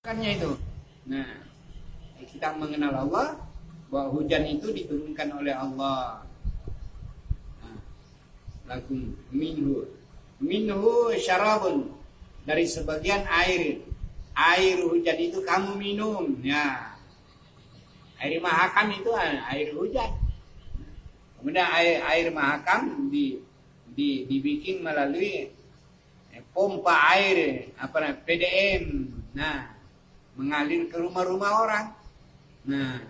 Kannya itu. Nah, kita mengenal Allah bahwa hujan itu diturunkan oleh Allah. Nah, lakum minhu syarabun, dari sebagian air hujan itu kamu minum. Ya, air mahakam itu air hujan. Kemudian air mahakam dibikin melalui pompa air PDM. Nah, mengalir ke rumah-rumah orang. Nah,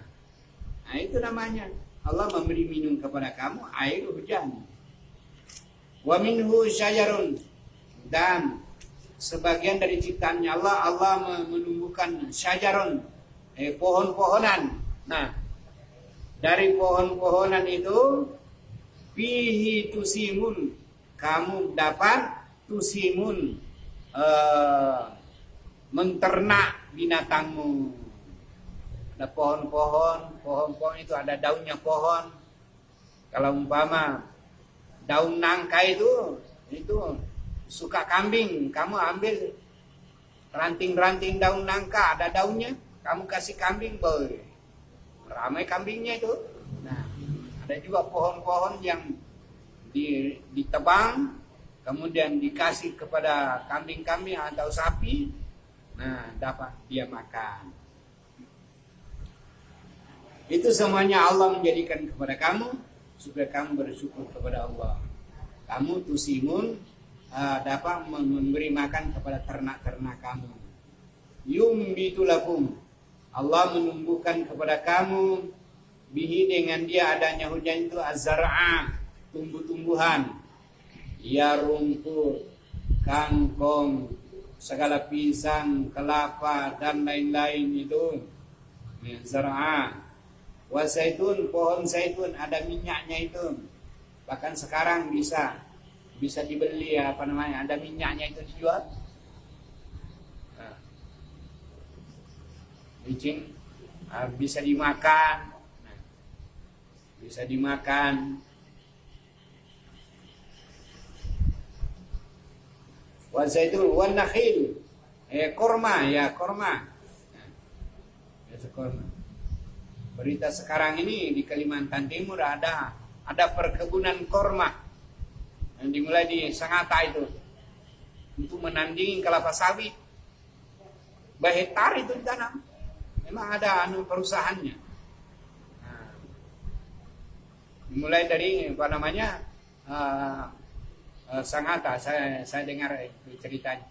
itu namanya Allah memberi minum kepada kamu air hujan. Wa minhu syajarun, dan sebagian dari ciptaannya Allah menumbuhkan syajarun, pohon-pohonan. Nah, dari pohon-pohonan itu fihi tusimun, kamu dapat tusimun, menternak binatangmu. Ada pohon-pohon itu ada daunnya pohon. Kalau umpama daun nangka itu suka kambing, kamu ambil ranting-ranting daun nangka, ada daunnya, kamu kasih kambing, boy, ramai kambingnya itu. Nah, ada juga pohon-pohon yang ditebang, kemudian dikasih kepada kambing-kambing atau sapi. Nah, dapat dia makan. Itu semuanya Allah menjadikan kepada kamu supaya kamu bersyukur kepada Allah. Kamu tusimun, dapat memberi makan kepada ternak-ternak kamu. Yumbitu lakum, Allah menumbuhkan kepada kamu bihi, dengan dia adanya hujan itu az-zar'a, tumbuh-tumbuhan, ya rumput, kangkung, segala pisang, kelapa dan lain-lain itu. Zar'a. Wa zaitun, pohon zaitun ada minyaknya itu. Bahkan sekarang bisa dibeli ada minyaknya itu dijual. Licin, bisa dimakan. Bisa dimakan. Wa zaitun wan nakhil, korma. Korma. Berita sekarang ini di Kalimantan Timur ada perkebunan korma yang dimulai di Sangatta itu untuk menandingi kelapa sawit. Hektar itu ditanam. Memang ada perusahaannya. Nah, dimulai dari Sangatta, saya dengar itu ceritanya.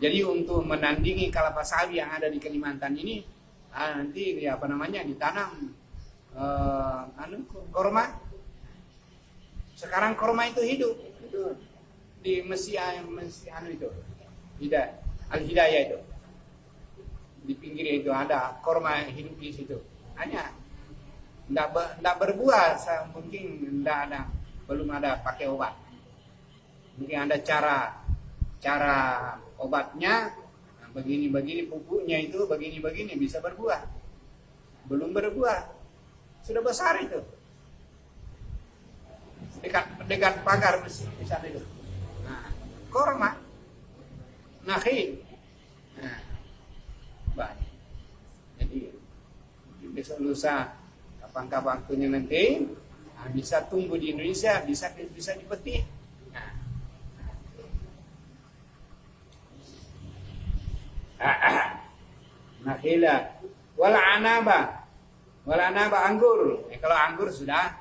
Jadi untuk menandingi kelapa sawit yang ada di Kalimantan ini, nanti ditanam korma. Sekarang korma itu hidup itu di Mesir itu, Al-Hidayah itu, di pinggir itu ada korma hidup di situ. Hanya tidak berbuah, mungkin belum ada pakai obat. Mungkin ada cara obatnya. Begini pupuknya itu begini bisa berbuah. Belum berbuah, sudah besar itu. Dekat pagar di sana itu. Nah, korma, nakhil. Nah, banyak. Jadi besok lusa kapan-kapan waktunya nanti bisa tumbuh di Indonesia, bisa dipetik. Nakhila wala anaba anggur. Kalau anggur sudah.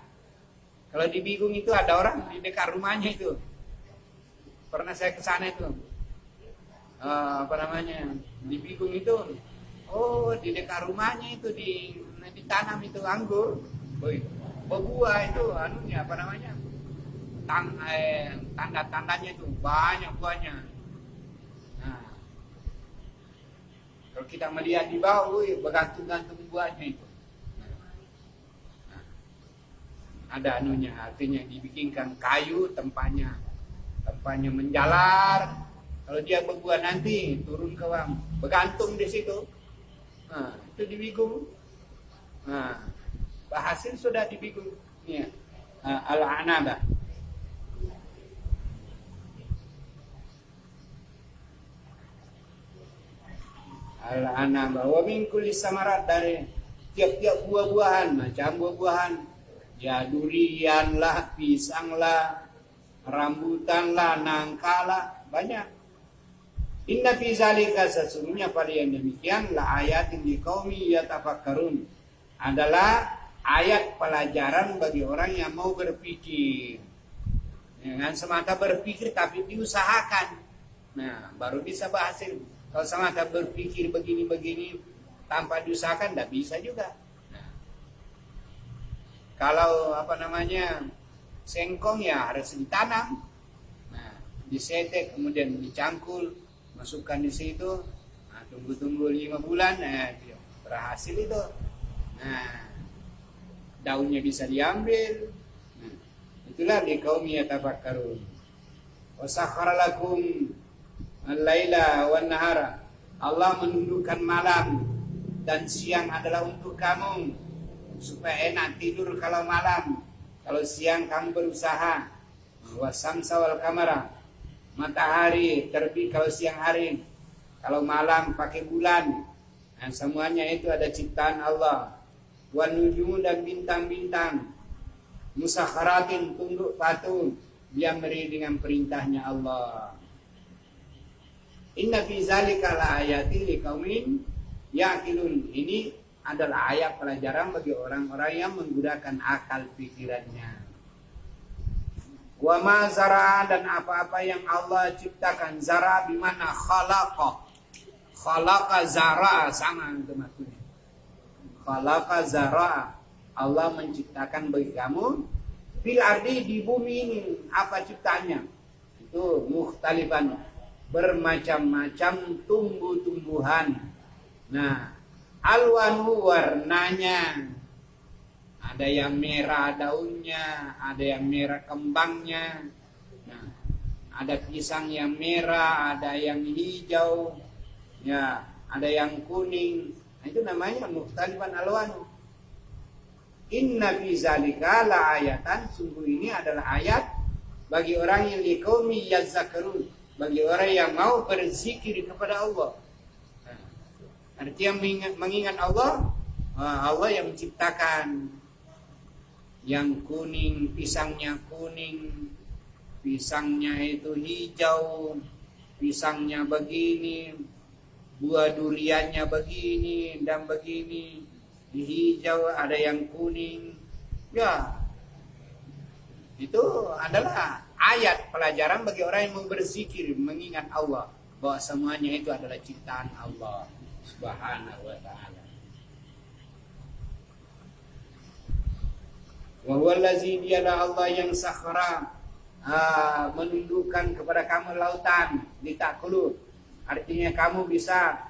Kalau di Bigung itu ada orang di dekat rumahnya itu. Pernah saya ke sana itu. Di Bigung itu. Oh, di dekat rumahnya itu ditanam itu anggur. Berbuah itu tanda-tandanya itu banyak buahnya. Kalau kita melihat di bawah, bergantung-gantung buahnya itu. Ada artinya dibikinkan kayu tempatnya menjalar. Kalau dia berbuah nanti turun ke bawah, bergantung di situ. Itu di Bigung. Hasil sudah di Bigung. Al-anaba. al-anam wa min kulli samarat, dari tiap-tiap buah-buahan, macam buah-buahan, ya durian lah, pisang lah, rambutan lah, nangka lah, banyak. Inna fi zalika, sesungguhnya pada yang demikian, la ayatin liqaumi yatafakkarun, adalah ayat pelajaran bagi orang yang mau berpikir. Jangan semata berpikir tapi diusahakan. Nah, baru bisa berhasil. Kalau semata berpikir begini-begini tanpa diusahakan, tidak bisa juga. Nah, kalau sengkong ya harus ditanam. Nah, disetek kemudian dicangkul, masukkan di situ. Nah, tunggu 5 bulan, berhasil itu. Nah, daunnya bisa diambil. Nah, itulah liqaumi yatafakkarun. Wa sakhkhara lakum al-laila wan nahara. Allah menundukkan malam dan siang adalah untuk kamu, supaya enak tidur kalau malam. Kalau siang kamu berusaha. Wa samsa wal qamara, matahari terbit kalau siang hari, kalau malam pakai bulan. Nah, semuanya itu ada ciptaan Allah. Wan nujumu, dan bintang-bintang, musakharatin, tunduk patuh, diamri dengan perintahnya Allah. Inna fi zalika la ayatin liqaumin yaqilun. Ini adalah ayat pelajaran bagi orang-orang yang menggunakan akal pikirannya. Wa ma zara, dan apa-apa yang Allah ciptakan. Zara bimana khalaqa. Khalaqa zara, sama itu maksudnya. Khalaqa zara, Allah menciptakan bagi kamu fil ardi, di bumi ini. Apa ciptaannya? Itu mukhtalifan, bermacam-macam tumbuh-tumbuhan. Nah, alwanu, warnanya. Ada yang merah daunnya, ada yang merah kembangnya. Nah, ada pisang yang merah, ada yang hijau, ya, ada yang kuning. Nah, itu namanya mukhtalifan alwanu. Inna fi zalika la ayatan, sungguh ini adalah ayat bagi orang yang liqaumi yazakkarun, bagi orang yang mau berzikir kepada Allah. Nah, artinya mengingat Allah, Allah yang menciptakan. Yang kuning, pisangnya kuning, pisangnya itu hijau, pisangnya begini, buah duriannya begini dan begini, di hijau ada yang kuning. Ya, itu adalah ayat pelajaran bagi orang yang mau berzikir, mengingat Allah, bahwa semuanya itu adalah ciptaan Allah Subhanahu wa ta'ala. Wa huwallazi, dialah Allah yang sakhara, menundukkan kepada kamu lautan, litakulu, artinya kamu bisa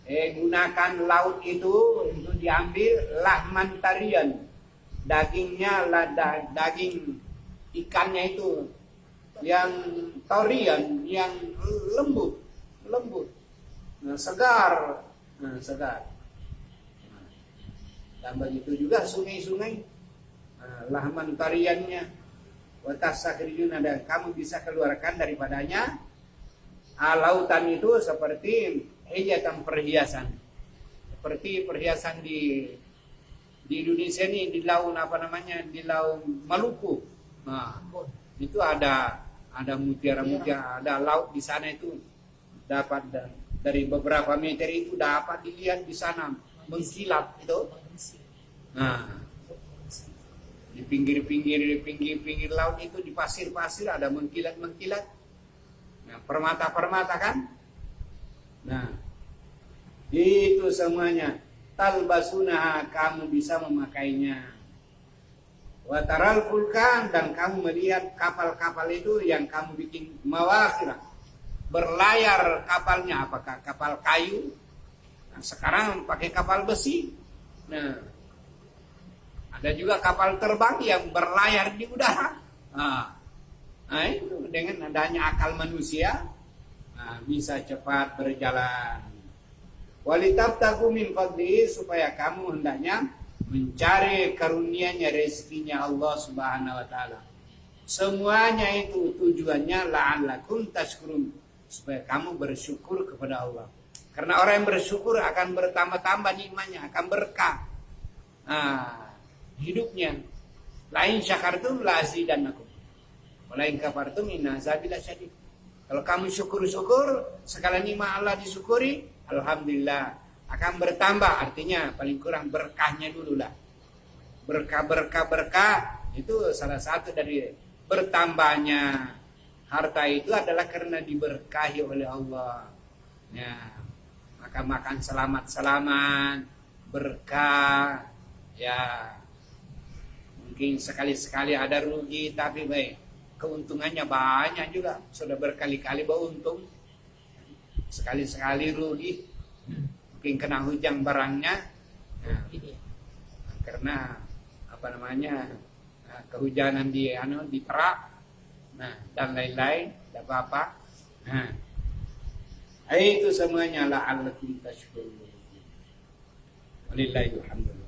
gunakan laut itu untuk diambil lahman tarian, dagingnya daging ikannya itu yang tarian, yang lembut, segar. Dan begitu juga sungai-sungai, lahman tariannya, watasakrijuna, dan kamu bisa keluarkan daripadanya lautan itu seperti hijatan, perhiasan, seperti perhiasan di Indonesia ini, di laut di laut Maluku. Nah, itu ada mutiara-mutiara, ada laut di sana itu, dapat dari beberapa meter itu dapat dilihat di sana mengkilap itu. Nah, di pinggir laut itu, di pasir-pasir ada mengkilat. Nah, permata kan? Nah, itu semuanya. Talbasuna, kamu bisa memakainya. Wataral fulkan, dan kamu melihat kapal-kapal itu yang kamu bikin mawakhir, berlayar kapalnya, apakah kapal kayu? Nah, sekarang pakai kapal besi. Nah, ada juga kapal terbang yang berlayar di udara. Nah, itu dengan adanya akal manusia, bisa cepat berjalan. Walitabtagu min fadlihi, supaya kamu hendaknya mencari karunia-Nya, rezekinya Allah Subhanahu wa taala. Semuanya itu tujuannya la'allakum tashkurun, supaya kamu bersyukur kepada Allah. Karena orang yang bersyukur akan bertambah-tambah nikmatnya, akan berkah hidupnya. Lain syakartum la azidannakum. Walain kafartum inna azabi lasyadid. Kalau kamu syukur-syukur, segala nikmat Allah disyukuri, alhamdulillah akan bertambah. Artinya paling kurang berkahnya dulu lah. Berkah itu salah satu dari bertambahnya harta itu adalah karena diberkahi oleh Allah. Ya, maka makan selamat-selamat, berkah. Ya, mungkin sekali-sekali ada rugi, tapi baik keuntungannya banyak juga. Sudah berkali-kali beruntung, sekali-sekali rugi, mungkin kena hujan barangnya. Nah, karena kehujanan di Perak, dan lain-lain, tidak apa-apa. Itu semuanya la'allakum tashkurun. Walillahil hamd.